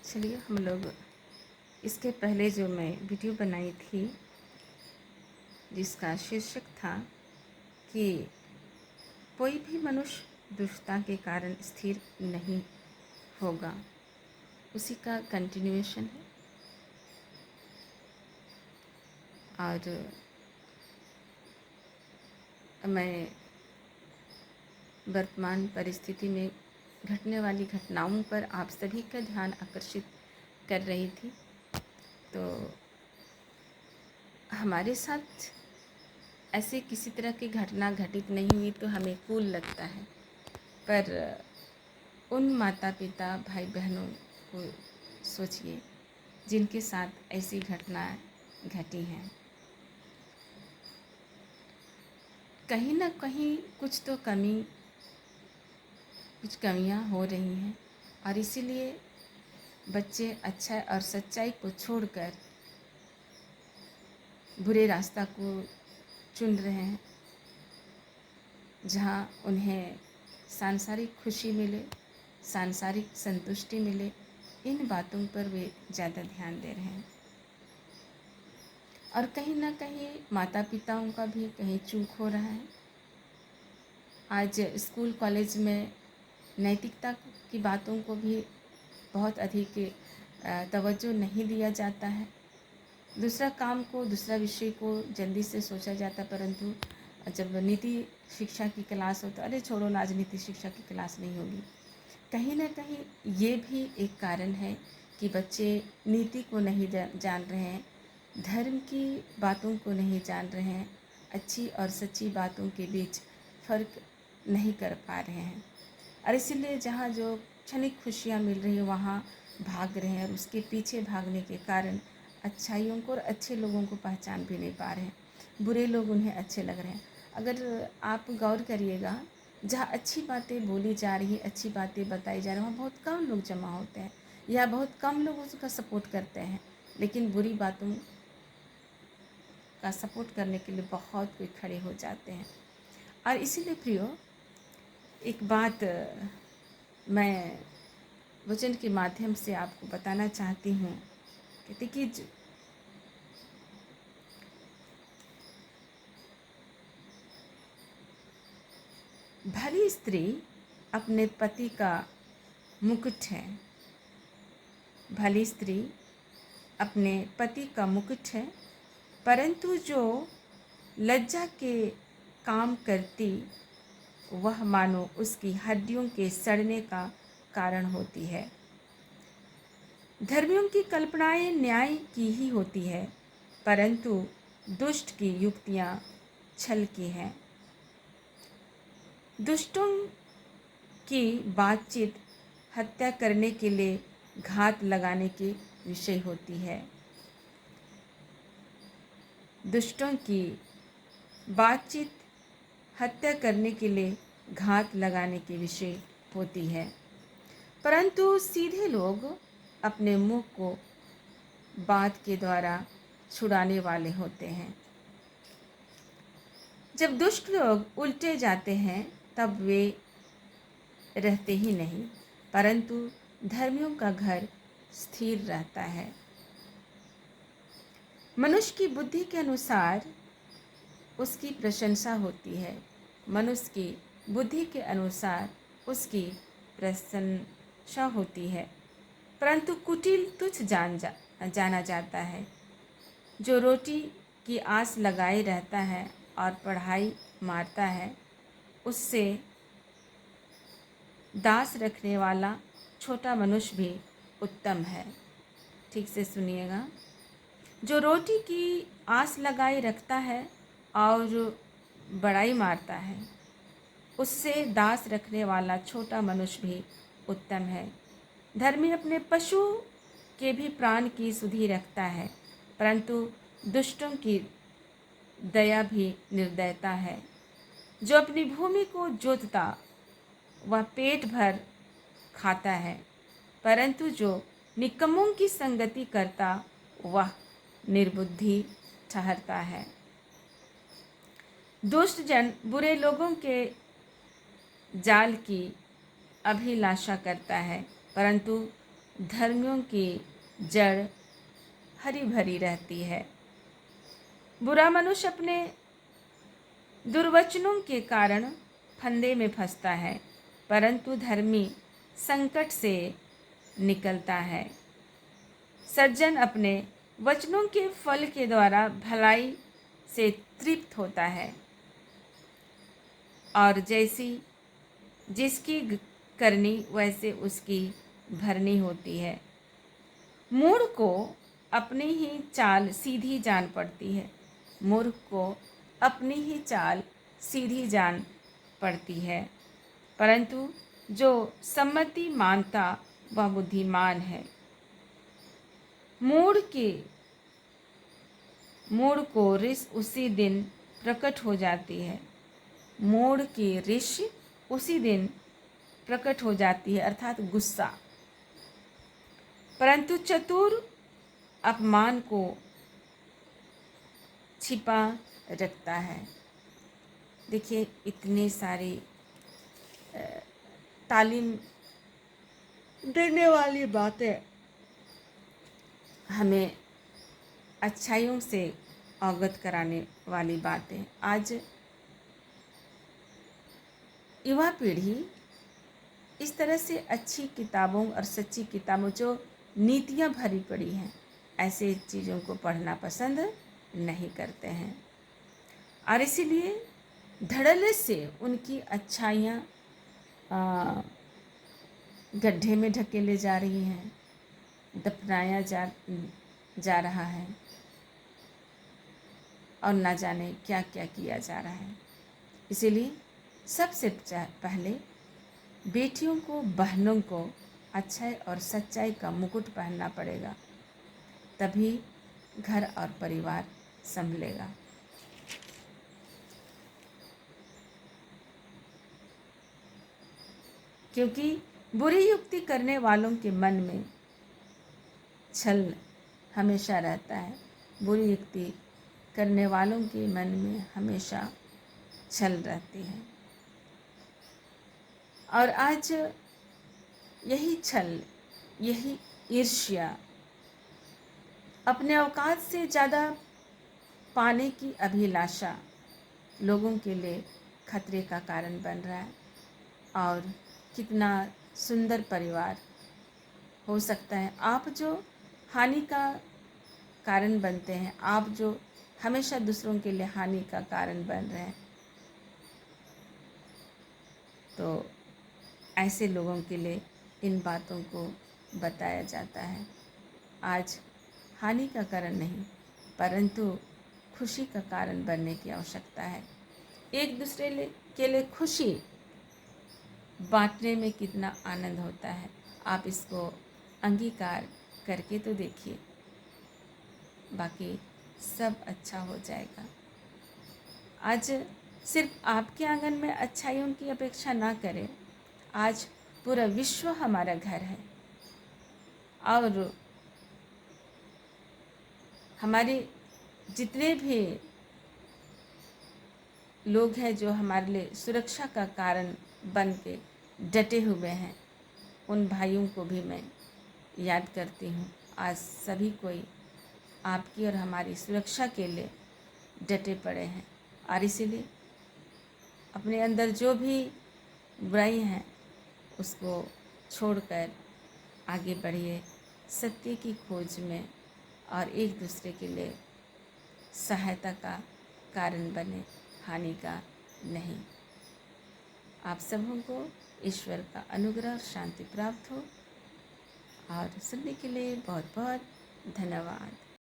चलिए हम लोग इसके पहले जो मैं वीडियो बनाई थी जिसका शीर्षक था कि कोई भी मनुष्य दुष्टता के कारण स्थिर नहीं होगा, उसी का कंटिन्यूएशन है। और मैं वर्तमान परिस्थिति में घटने वाली घटनाओं पर आप सभी का ध्यान आकर्षित कर रही थी। तो हमारे साथ ऐसे किसी तरह की घटना घटित नहीं हुई तो हमें कूल लगता है, पर उन माता पिता भाई बहनों को सोचिए जिनके साथ ऐसी घटनाएं घटी हैं। कहीं ना कहीं कुछ कमियां हो रही हैं और इसीलिए बच्चे अच्छा और सच्चाई को छोड़कर बुरे रास्ता को चुन रहे हैं, जहां उन्हें सांसारिक खुशी मिले, सांसारिक संतुष्टि मिले, इन बातों पर वे ज़्यादा ध्यान दे रहे हैं। और कहीं ना कहीं माता पिताओं का भी कहीं चूक हो रहा है। आज स्कूल कॉलेज में नैतिकता की बातों को भी बहुत अधिक तवज्जो नहीं दिया जाता है। दूसरा काम को, दूसरा विषय को जल्दी से सोचा जाता, परंतु जब नीति शिक्षा की क्लास हो तो अरे छोड़ो ना, आज नीति शिक्षा की क्लास नहीं होगी। कहीं ना कहीं ये भी एक कारण है कि बच्चे नीति को नहीं जान रहे हैं, धर्म की बातों को नहीं जान रहे हैं, अच्छी और सच्ची बातों के बीच फ़र्क नहीं कर पा रहे हैं। और इसीलिए जहाँ जो क्षणिक खुशियाँ मिल रही है वहाँ भाग रहे हैं, और उसके पीछे भागने के कारण अच्छाइयों को और अच्छे लोगों को पहचान भी नहीं पा रहे हैं। बुरे लोग उन्हें अच्छे लग रहे हैं। अगर आप गौर करिएगा, जहाँ अच्छी बातें बोली जा रही है, अच्छी बातें बताई जा रही हैं, वहाँ बहुत कम लोग जमा होते हैं या बहुत कम लोग उसका सपोर्ट करते हैं। लेकिन बुरी बातों का सपोर्ट करने के लिए बहुत कोई खड़े हो जाते हैं। और इसीलिए प्रियो, एक बात मैं वचन के माध्यम से आपको बताना चाहती हूँ कि देखिए, भली स्त्री अपने पति का मुकुट है। भली स्त्री अपने पति का मुकुट है, परंतु जो लज्जा के काम करती वह मानो उसकी हड्डियों के सड़ने का कारण होती है। धर्मियों की कल्पनाएं न्याय की ही होती है, परंतु दुष्ट की युक्तियां छल की हैं। दुष्टों की बातचीत हत्या करने के लिए घात लगाने की विषय होती है। दुष्टों की बातचीत हत्या करने के लिए घात लगाने के विषय होती है, परंतु सीधे लोग अपने मुंह को बात के द्वारा छुड़ाने वाले होते हैं। जब दुष्ट लोग उल्टे जाते हैं तब वे रहते ही नहीं, परंतु धर्मियों का घर स्थिर रहता है। मनुष्य की बुद्धि के अनुसार उसकी प्रशंसा होती है, मनुष्य की बुद्धि के अनुसार उसकी प्रशंसा होती है, परंतु कुटिल तुच्छ जाना जाता है। जो रोटी की आस लगाए रहता है और पढ़ाई मारता है, उससे दास रखने वाला छोटा मनुष्य भी उत्तम है। ठीक से सुनिएगा। जो रोटी की आस लगाए रखता है और बड़ाई मारता है, उससे दास रखने वाला छोटा मनुष्य भी उत्तम है। धर्मी अपने पशु के भी प्राण की सुधि रखता है, परंतु दुष्टों की दया भी निर्दयता है। जो अपनी भूमि को जोतता वह पेट भर खाता है, परंतु जो निकम्मों की संगति करता वह निर्बुद्धि ठहरता है। दुष्ट जन बुरे लोगों के जाल की अभिलाषा करता है, परंतु धर्मियों की जड़ हरी भरी रहती है। बुरा मनुष्य अपने दुर्वचनों के कारण फंदे में फंसता है, परंतु धर्मी संकट से निकलता है। सज्जन अपने वचनों के फल के द्वारा भलाई से तृप्त होता है, और जैसी जिसकी करनी वैसे उसकी भरनी होती है। मूढ़ को अपनी ही चाल सीधी जान पड़ती है। मूर्ख को अपनी ही चाल सीधी जान पड़ती है, परंतु जो सम्मति मानता वह बुद्धिमान है। मूढ़ को रिस उसी दिन प्रकट हो जाती है। मूढ़ की रिस उसी दिन प्रकट हो जाती है, अर्थात गुस्सा। परंतु चतुर अपमान को छिपा रखता है। देखिए, इतनी सारी तालीम देने वाली बातें हमें अच्छाइयों से अवगत कराने वाली बातें। आज युवा पीढ़ी इस तरह से अच्छी किताबों और सच्ची किताबों जो नीतियाँ भरी पड़ी हैं, ऐसे चीज़ों को पढ़ना पसंद नहीं करते हैं, और इसीलिए धड़ल्ले से उनकी अच्छाइयाँ गड्ढे में ढकेले जा रही हैं, दफनाया जा रहा है, और ना जाने क्या क्या किया जा रहा है। इसीलिए सबसे पहले बेटियों को, बहनों को अच्छाई और सच्चाई का मुकुट पहनना पड़ेगा, तभी घर और परिवार संभलेगा। क्योंकि बुरी युक्ति करने वालों के मन में छल हमेशा रहता है। बुरी युक्ति करने वालों के मन में हमेशा छल रहती है, और आज यही छल, यही ईर्ष्या, अपने औकात से ज़्यादा पाने की अभिलाषा लोगों के लिए खतरे का कारण बन रहा है। और कितना सुंदर परिवार हो सकता है। आप जो हानि का कारण बनते हैं, आप जो हमेशा दूसरों के लिए हानि का कारण बन रहे हैं, तो ऐसे लोगों के लिए इन बातों को बताया जाता है। आज हानि का कारण नहीं, परंतु खुशी का कारण बनने की आवश्यकता है। एक दूसरे के लिए खुशी बांटने में कितना आनंद होता है, आप इसको अंगीकार करके तो देखिए, बाकी सब अच्छा हो जाएगा। आज सिर्फ आपके आंगन में अच्छाइयों की अपेक्षा ना करें। आज पूरा विश्व हमारा घर है, और हमारे जितने भी लोग हैं जो हमारे लिए सुरक्षा का कारण बन के डटे हुए हैं, उन भाइयों को भी मैं याद करती हूँ। आज सभी कोई आपकी और हमारी सुरक्षा के लिए डटे पड़े हैं, और इसीलिए अपने अंदर जो भी बुराई हैं उसको छोड़कर आगे बढ़िए, सत्य की खोज में, और एक दूसरे के लिए सहायता का कारण बने, हानि का नहीं। आप सबों को ईश्वर का अनुग्रह और शांति प्राप्त हो, और सुनने के लिए बहुत बहुत धन्यवाद।